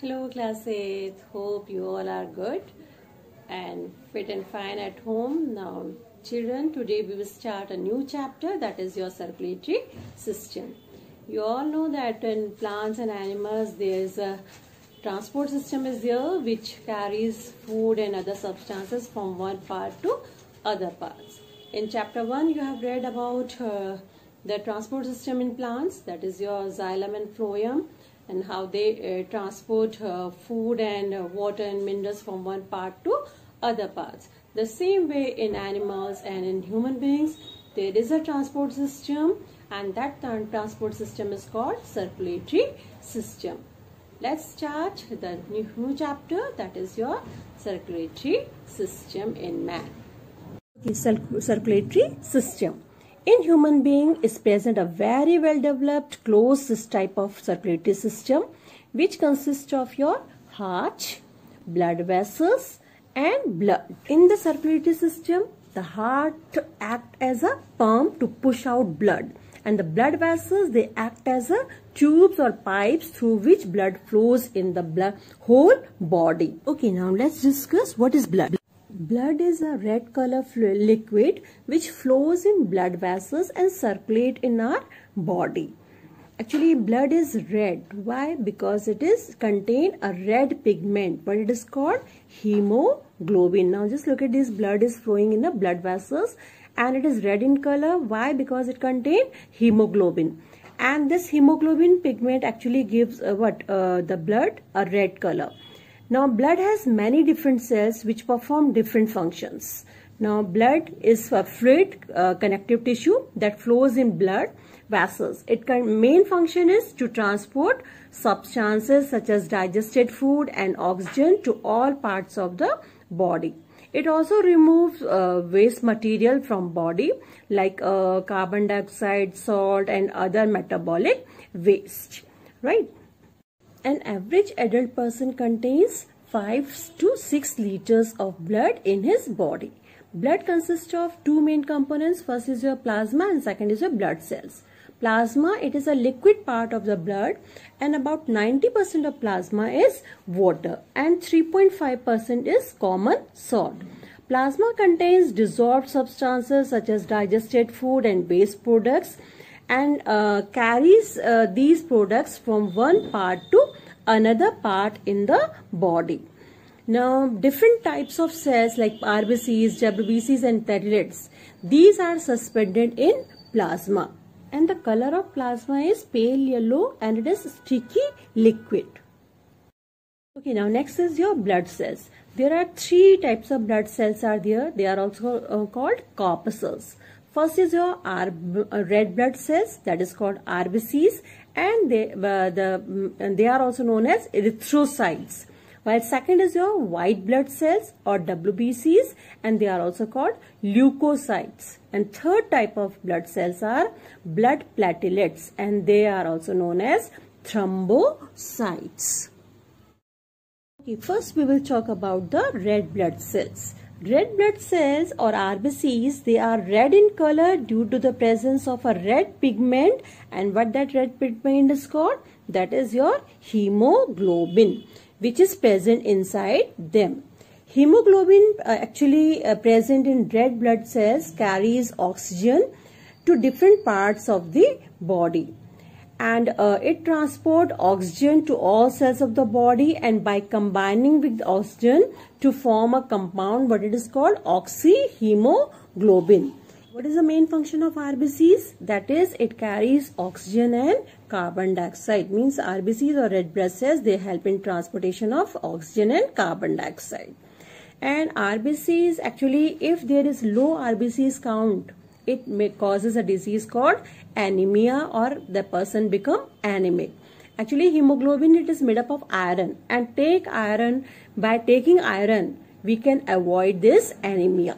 Hello class 8, hope you all are good and fit and fine at home. Now children, today we will start a new chapter, that is your circulatory system. You all know that in plants and animals there is a transport system is there which carries food and other substances from one part to other parts. In chapter 1 you have read about the transport system in plants, that is your xylem and phloem, and how they transport food and water and minerals from one part to other parts. The same way in animals and in human beings, there is a transport system, and that transport system is called circulatory system. Let's start the new chapter, that is your circulatory system in man. Circulatory system. In human being is present a very well developed closed type of circulatory system which consists of your heart, blood vessels and blood. In the circulatory system, the heart acts as a pump to push out blood, and the blood vessels, they act as a tubes or pipes through which blood flows in the whole body. Okay, now let's discuss what is blood. Blood is a red color liquid which flows in blood vessels and circulate in our body. Actually, blood is red. Why? Because it is contain a red pigment, but it is called hemoglobin. Now just look at this, blood is flowing in the blood vessels and it is red in color. Why? Because it contains hemoglobin, and this hemoglobin pigment actually gives the blood a red color. Now blood has many different cells which perform different functions. Now blood is a fluid connective tissue that flows in blood vessels. Its main function is to transport substances such as digested food and oxygen to all parts of the body. It also removes waste material from body like carbon dioxide, salt and other metabolic waste, right? An average adult person contains 5 to 6 liters of blood in his body. Blood consists of two main components. First is your plasma and second is your blood cells. Plasma, it is a liquid part of the blood, and about 90% of plasma is water and 3.5% is common salt. Plasma contains dissolved substances such as digested food and waste products, and carries these products from one part to another part in the body. Now different types of cells like RBCs, WBCs and platelets, these are suspended in plasma, and the color of plasma is pale yellow and it is sticky liquid. Okay, now next is your blood cells. There are 3 types of blood cells are there. They are also called corpuscles. First is your red blood cells, that is called RBCs, and they are also known as erythrocytes. While second is your white blood cells or WBCs, and they are also called leukocytes. And third type of blood cells are blood platelets, and they are also known as thrombocytes. Okay, first we will talk about the red blood cells. Red blood cells or RBCs, they are red in color due to the presence of a red pigment, and what that red pigment is called, that is your hemoglobin, which is present inside them. Hemoglobin actually present in red blood cells carries oxygen to different parts of the body, and it transports oxygen to all cells of the body, and by combining with oxygen to form a compound, what it is called oxyhemoglobin. What is the main function of RBCs? That is, it carries oxygen and carbon dioxide. Means RBCs or red blood cells, they help in transportation of oxygen and carbon dioxide. And RBCs, actually if there is low RBCs count, it causes a disease called anemia, or the person become anemic. Actually hemoglobin, it is made up of iron, and by taking iron we can avoid this anemia,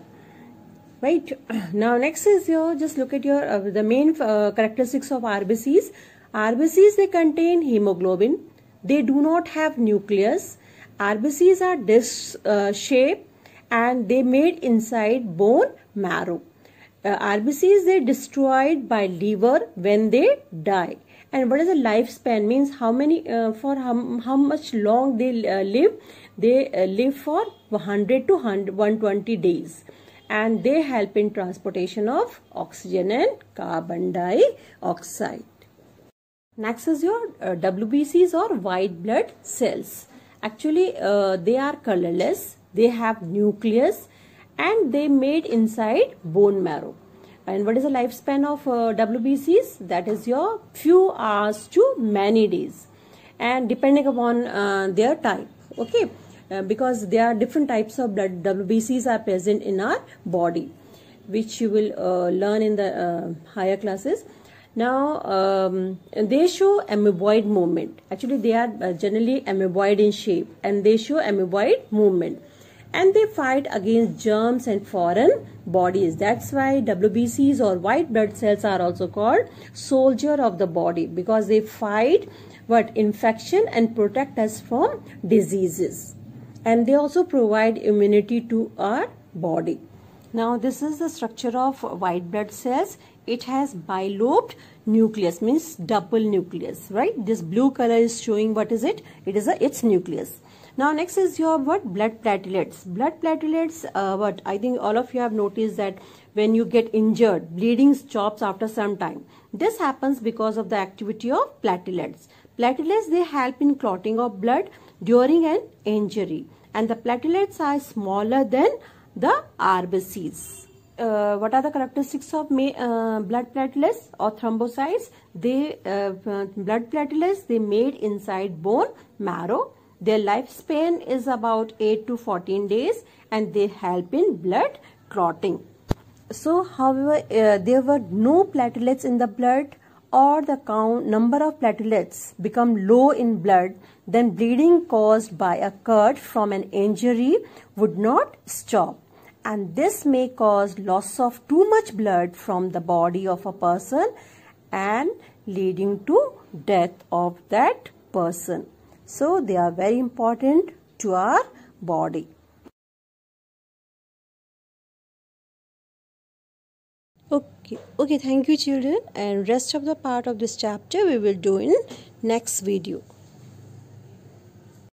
right? Now next is your, just look at your the main characteristics of RBCs. RBCs, they contain hemoglobin, they do not have nucleus. RBCs are disc shaped and they made inside bone marrow. RBCs, they destroyed by liver when they die, And what is the lifespan? Means how many how much long they live. They live for 100 to 120 days, and they help in transportation of oxygen and carbon dioxide. Next is your WBCs or white blood cells. Actually, they are colorless. They have nucleus, and they made inside bone marrow. And what is the lifespan of WBCs? That is your few hours to many days, and depending upon their type. Okay, because there are different types of blood WBCs are present in our body, which you will learn in the higher classes. Now they show amoeboid movement. Actually, they are generally amoeboid in shape, and they show amoeboid movement. And they fight against germs and foreign bodies. That's why WBCs or white blood cells are also called soldier of the body, because they fight infection and protect us from diseases. And they also provide immunity to our body. Now this is the structure of white blood cells. It has bilobed nucleus, means double nucleus, right? This blue color is showing what is it? It is its nucleus. Now next is your blood platelets. Blood platelets, I think all of you have noticed that when you get injured, bleeding stops after some time. This happens because of the activity of platelets. Platelets, they help in clotting of blood during an injury, and the platelets are smaller than the RBCs. What are the characteristics of blood platelets or thrombocytes? Blood platelets, they made inside bone marrow. Their lifespan is about 8 to 14 days, and they help in blood clotting. So, however, there were no platelets in the blood, or the number of platelets become low in blood, then bleeding caused by a cut from an injury would not stop. And this may cause loss of too much blood from the body of a person and leading to death of that person. So they are very important to our body. Okay, thank you children, and rest of the part of this chapter we will do in next video.